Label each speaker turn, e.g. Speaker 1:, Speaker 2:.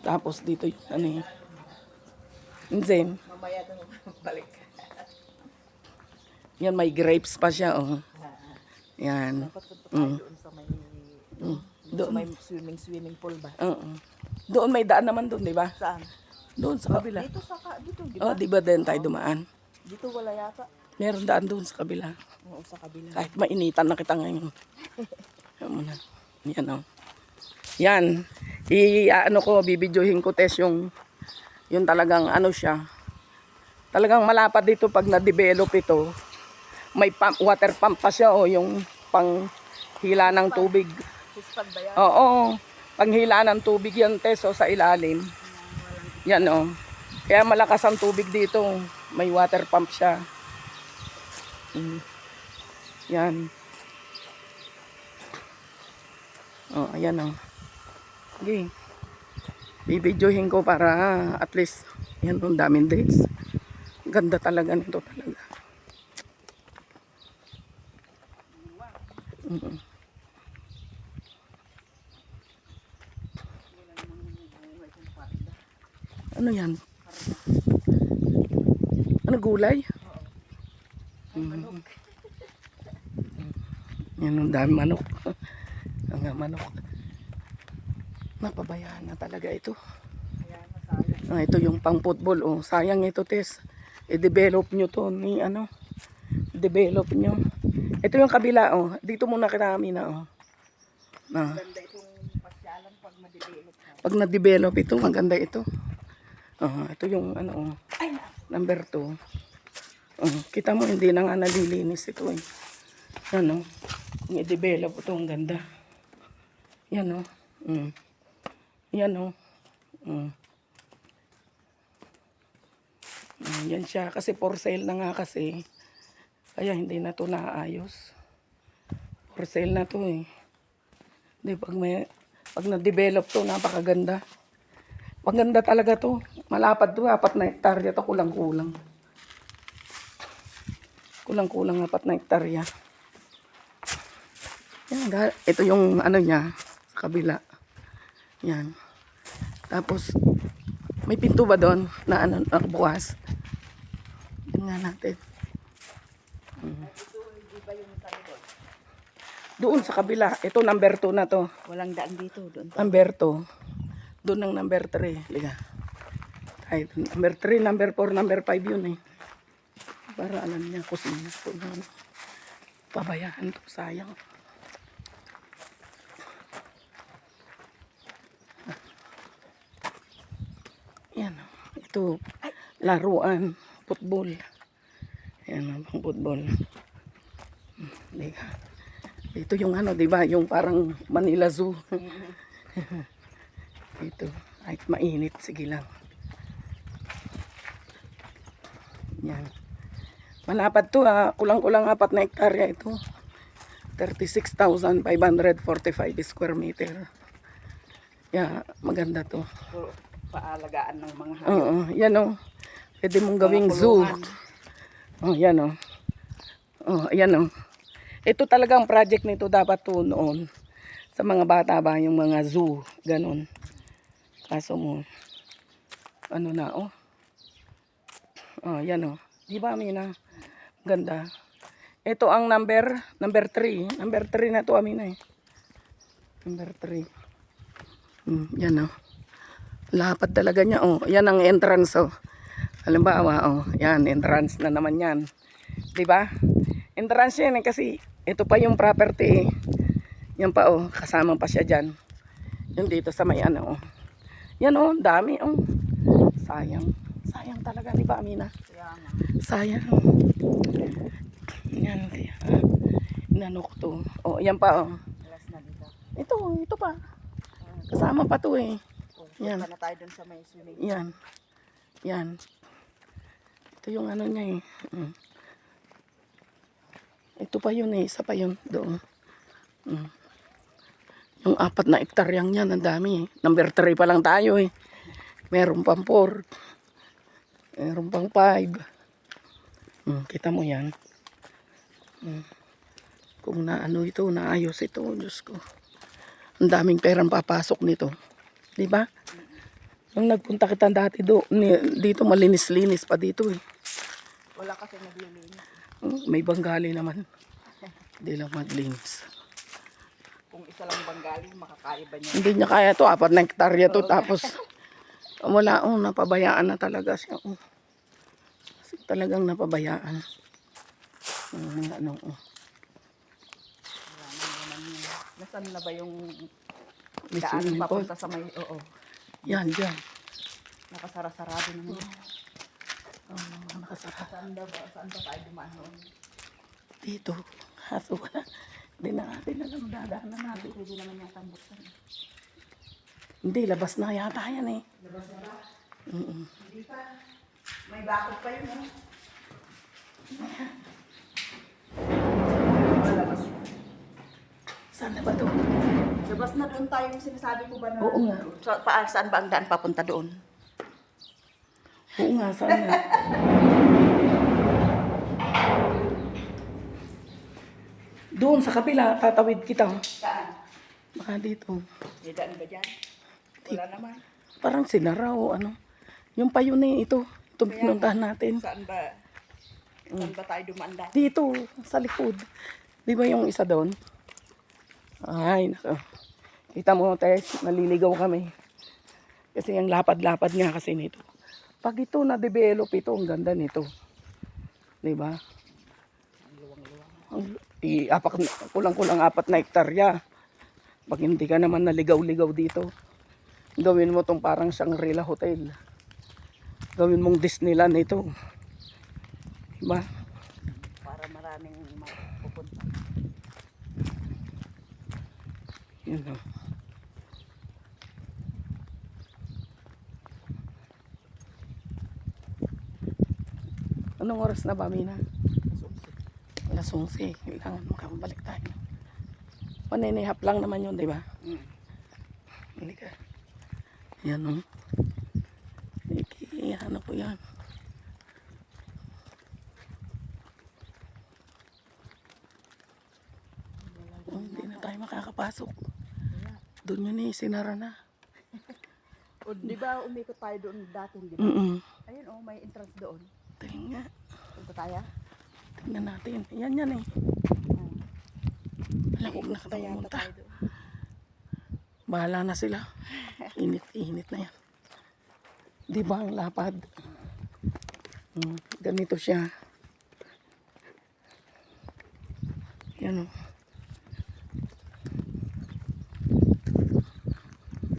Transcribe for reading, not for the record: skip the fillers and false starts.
Speaker 1: Tapos dito yung ano eh. Then,
Speaker 2: Mamaya na balik.
Speaker 1: yan may grapes pa siya oh. Yan.
Speaker 2: Dapat punta tayo doon sa may doon sa
Speaker 1: Doon.
Speaker 2: may swimming pool ba?
Speaker 1: Oo. Doon may daan naman doon, di ba?
Speaker 2: Saan?
Speaker 1: Doon sa kabila.
Speaker 2: Dito dito, di ba?
Speaker 1: Oh, di ba din tayo dumaan?
Speaker 2: Dito wala yata.
Speaker 1: Meron daan doon sa kabila.
Speaker 2: Oo, sa kabila.
Speaker 1: Kahit mainitan na kita ngayon. Yan muna. Yan oh. Yan. Ano ko, bibidyohin ko test yung talagang ano siya. Talagang malapad dito pag na-develop ito. May pump, water pump pa siya oh, yung panghila ng tubig.
Speaker 2: Hispag ba yan?
Speaker 1: Oo. Panghila ng tubig yan test oh, sa ilalim. Yan oh. Kaya malakas ang tubig dito. May water pump siya. Yan. Oh, ayan oh. Okay. Bibidyohin ko para at least yan ang daming dates. Ganda talaga nito talaga. Ano yan? Ano gulay? Yan ang dami manok. Ang manok. Napabayaan na talaga ito. Ito yung pang football. Oh, sayang ito, Tess. I-develop nyo to. Develop nyo. Ito yung kabila. Oh. Dito muna kami na. Oh.
Speaker 2: Maganda itong pasyalan pag ma-develop.
Speaker 1: Pag na-develop ito, maganda ito. Ito yung number 2. Kita mo, hindi na nga nalilinis ito. Ano? Kung i-develop ito, ang ganda. Yan o. Yan o. Yan siya. Kasi for sale na nga kasi. Kaya hindi na to naayos. For sale na to eh. Hindi, pag na-develop to, napakaganda. Maganda talaga to. Malapad to, 4 na hektarya to, kulang-kulang. Kulang-kulang 4 na hektarya. Yan, ito yung ano niya, sa kabila. Yan. Tapos, may pinto ba doon na bukas? Tingnan natin. Doon sa kabila. Ito number 2 na to.
Speaker 2: Walang daan dito. Doon
Speaker 1: Number 2. Doon ang number 3. Liga. Ay, number 3, number 4, number 5 yun eh. Para alam niya kusina. Pabayaan to. Sayang. Yan. Ito. Laruan. Football. Yan ang football. Liga. Ito yung di ba? Yung parang Manila Zoo. Ito. Kahit mainit. Sige lang. Yan. Malapad to kulang-kulang 4 na hektarya ito. 36,545 square meter. Yeah, maganda to.
Speaker 2: Paalagaan ng mga hayop.
Speaker 1: Oo, yan o. Pwede mong gawing zoo. Oh, yan o. Oh, yan o. Ito talagang project nito dapat to noon. Sa mga bata ba, yung mga zoo, ganun. Kaso mo, ano na oh. Oh, yan o. Di ba, Amina? Ganda. Ito ang number 3. Number 3 na to, Amina eh. Number 3. Yan o. Lapad talaga niya oh. Yan ang entrance oh. Halimbawa oh, yan entrance na naman yan. 'Di ba? Entrance yan eh, kasi ito pa yung property eh. Yan pa oh, kasama pa siya diyan. Yung dito sa may oh. Yan oh, dami oh. Sayang. Sayang talaga, 'di ba, Amina? Sayang. Yan kaya. Inanok to. Oh, yan pa oh. Ito pa. Kasama pa to eh. Yan.
Speaker 2: Na tayo dun sa may swimming.
Speaker 1: Yan. Yan. Ito yung ano niya eh. Ito pa yun eh. Isa pa yun doon. Yung 4 na hektaryang yan. Ang dami eh. Number 3 pa lang tayo eh. Meron pang 4. Meron pang 5. Kita mo yan. Kung naano ito, naayos ito. Diyos ko. Ang daming perang papasok nito. Diba? Nung nagpunta kita dati dito malinis-linis pa dito eh.
Speaker 2: Wala kasi naglilinis.
Speaker 1: May Bengali naman. Hindi lang maglinis.
Speaker 2: Kung isa lang Bengali, makakaya ba niya?
Speaker 1: Hindi niya kaya to, 4 na hektarya to. Tapos wala, napabayaan na talaga siya. Kasi talagang napabayaan. Mga ano,
Speaker 2: Wala na naman yun. Nasaan na ba yung
Speaker 1: may
Speaker 2: daan
Speaker 1: swimming pool.
Speaker 2: papunta sa may, oo.
Speaker 1: Yan, dyan.
Speaker 2: Nakasara-sarado naman yun.
Speaker 1: Nakasarap.
Speaker 2: Saan ba tayo dumaan noon?
Speaker 1: Dito. Kaso wala. Hindi na natin alam dadaanan natin.
Speaker 2: Pwede naman yung tambuksan.
Speaker 1: Hindi, labas na yata yan eh.
Speaker 2: Labas na ba?
Speaker 1: Mm-mm.
Speaker 2: Hindi pa. May bakod pa yun, eh. Labas na.
Speaker 1: Saan na ba to?
Speaker 2: Labas na doon tayo yung sinasabi ko ba na?
Speaker 1: Oo nga.
Speaker 2: Saan ba ang daan papunta doon?
Speaker 1: Oo nga, saan nga? Doon sa kapila, tatawid kita.
Speaker 2: Saan?
Speaker 1: Baka dito.
Speaker 2: May daan ba dyan? Wala naman.
Speaker 1: Parang sinara o ano. Yung payo na ito. Itong pinuntahan natin.
Speaker 2: Saan ba? Saan ba tayo dumaan daan?
Speaker 1: Dito, sa likod. Di ba yung isa doon? Ay, nako. Kita mo, Tess, naliligaw kami. Kasi yung lapad-lapad nga kasi nito. Pag ito na-develop ito, ang ganda nito. Di ba? Kulang-kulang 4 na hektarya. Pag hindi ka naman naligaw-ligaw dito, gawin mo tong parang Shangri-La Hotel. Gawin mong Disneyland ito. Diba?
Speaker 2: Para maraming mapupunta.
Speaker 1: Yun o. Anong oras na ba, Mina? Alas 11. Kailangan makabalik tayo. Paninihap lang naman yun, di ba? Hindi ka. Yan o. Ano ko yan. Hindi na tayo makakapasok. Doon yun eh, sinara na.
Speaker 2: O, di ba umikot tayo doon dati, di ba? Ayun, oh, may entrance doon.
Speaker 1: Tingnan nga.
Speaker 2: Punta tayo?
Speaker 1: Tingnan natin. Yan eh. Alam ko na
Speaker 2: Basta yata
Speaker 1: pumunta.
Speaker 2: tayo doon.
Speaker 1: Bahala na sila. Init na yan. Di ba ang lapad? Ganito siya. Yan o.